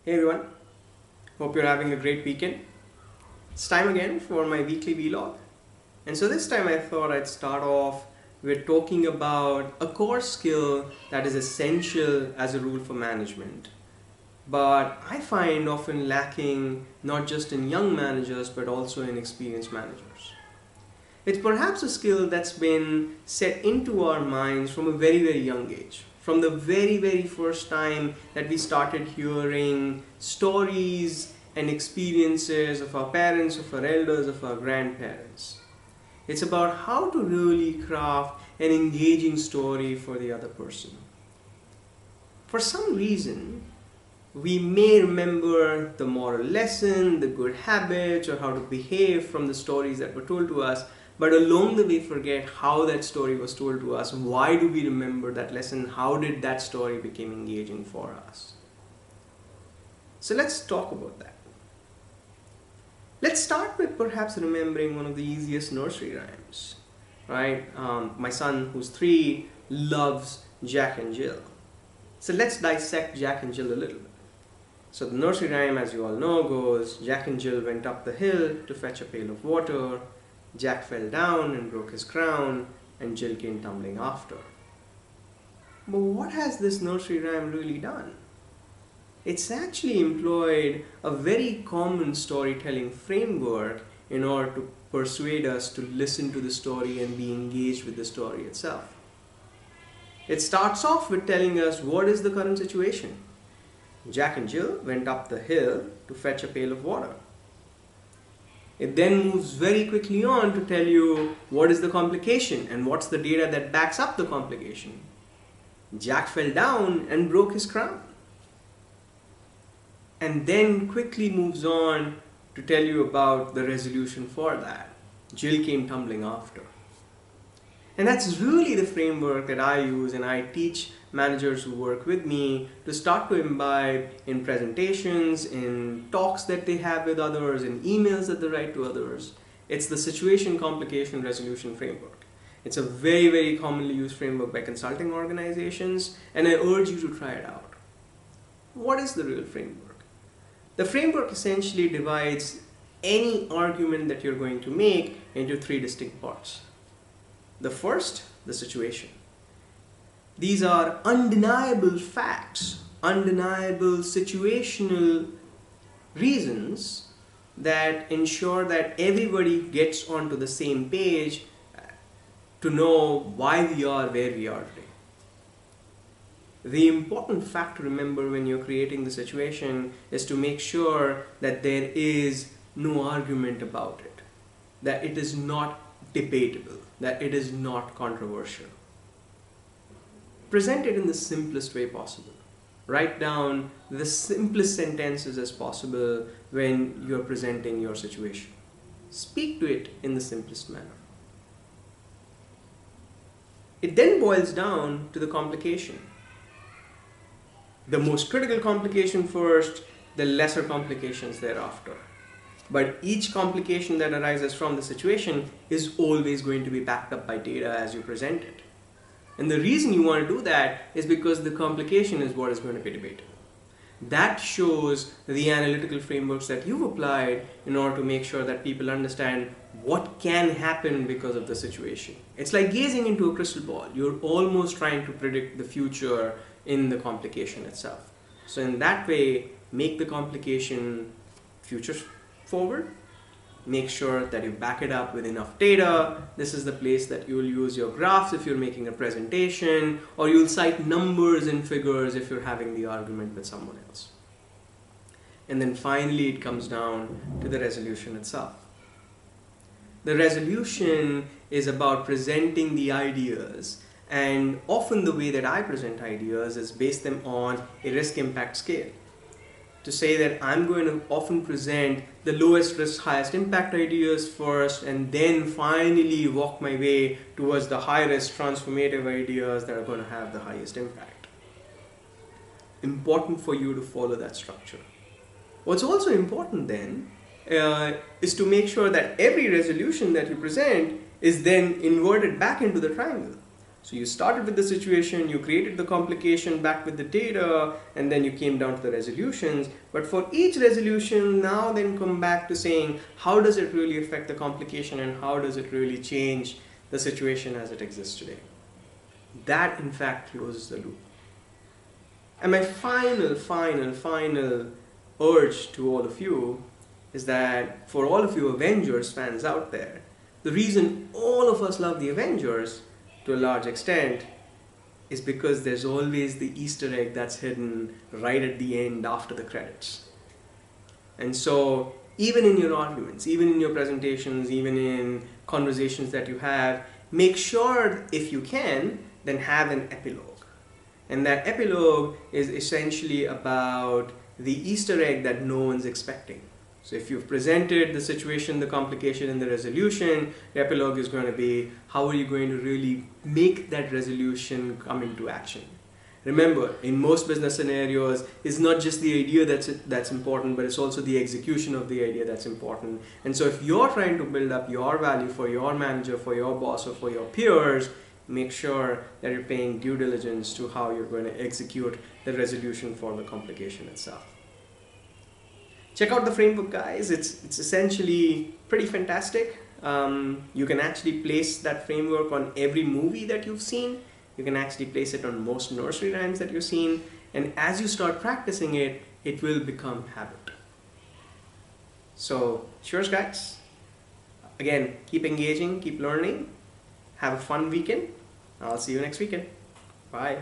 Hey everyone, hope you're having a great weekend. It's time again for my weekly vlog. And so this time I thought I'd start off with talking about a core skill that is essential as a rule for management. But I find often lacking not just in young managers but also in experienced managers. It's perhaps a skill that's been set into our minds from a very young age. From the very first time that we started hearing stories and experiences of our parents, of our elders, of our grandparents. It's about how to really craft an engaging story for the other person. For some reason, we may remember the moral lesson, the good habits, or how to behave from the stories that were told to us, but along the way forget how that story was told to us. Why do we remember that lesson? How did that story become engaging for us? So let's talk about that. Let's start with perhaps remembering one of the easiest nursery rhymes, right? My son, who's 3, loves Jack and Jill. So let's dissect Jack and Jill a little bit. So the nursery rhyme, as you all know, goes, Jack and Jill went up the hill to fetch a pail of water. Jack fell down and broke his crown, and Jill came tumbling after. But what has this nursery rhyme really done? It's actually employed a very common storytelling framework in order to persuade us to listen to the story and be engaged with the story itself. It starts off with telling us what is the current situation. Jack and Jill went up the hill to fetch a pail of water. It then moves very quickly on to tell you what is the complication and what's the data that backs up the complication. Jack fell down and broke his crown. And then quickly moves on to tell you about the resolution for that. Jill came tumbling after. And that's really the framework that I use and I teach managers who work with me to start to imbibe in presentations, in talks that they have with others, in emails that they write to others. It's the situation, complication, resolution framework. It's a very commonly used framework by consulting organizations, and I urge you to try it out. What is the real framework? The framework essentially divides any argument that you're going to make into 3 distinct parts. The first, the situation. These are undeniable facts, undeniable situational reasons that ensure that everybody gets onto the same page to know why we are where we are today. The important fact to remember when you're creating the situation is to make sure that there is no argument about it, that it is not debatable, that it is not controversial. Present it in the simplest way possible. Write down the simplest sentences as possible when you're presenting your situation. Speak to it in the simplest manner. It then boils down to the complication. The most critical complication first, the lesser complications thereafter. But each complication that arises from the situation is always going to be backed up by data as you present it. And the reason you want to do that is because the complication is what is going to be debated. That shows the analytical frameworks that you've applied in order to make sure that people understand what can happen because of the situation. It's like gazing into a crystal ball. You're almost trying to predict the future in the complication itself. So in that way, make the complication future forward. Make sure that you back it up with enough data. This is the place that you will use your graphs if you're making a presentation, or you'll cite numbers and figures if you're having the argument with someone else. And then finally it comes down to the resolution itself. The resolution is about presenting the ideas, and often the way that I present ideas is base them on a risk impact scale. To say that I'm going to often present the lowest risk, highest impact ideas first, and then finally walk my way towards the high risk transformative ideas that are going to have the highest impact. Important for you to follow that structure. What's also important then is to make sure that every resolution that you present is then inverted back into the triangle. So you started with the situation, you created the complication back with the data, and then you came down to the resolutions. But for each resolution, now then come back to saying, how does it really affect the complication and how does it really change the situation as it exists today? That in fact closes the loop. And my final urge to all of you is that for all of you Avengers fans out there, the reason all of us love the Avengers to a large extent is because there's always the Easter egg that's hidden right at the end after the credits. And so even in your arguments, even in your presentations, even in conversations that you have, make sure, if you can, then have an epilogue. And that epilogue is essentially about the Easter egg that no one's expecting. So if you've presented the situation, the complication, and the resolution, the epilogue is going to be, how are you going to really make that resolution come into action? Remember, in most business scenarios, it's not just the idea that's important, but it's also the execution of the idea that's important. And so if you're trying to build up your value for your manager, for your boss, or for your peers, make sure that you're paying due diligence to how you're going to execute the resolution for the complication itself. Check out the framework, guys. It's essentially pretty fantastic. You can actually place that framework on every movie that you've seen. You can actually place it on most nursery rhymes that you've seen. And as you start practicing it, it will become habit. So, cheers, guys. Again, keep engaging, keep learning. Have a fun weekend. I'll see you next weekend. Bye.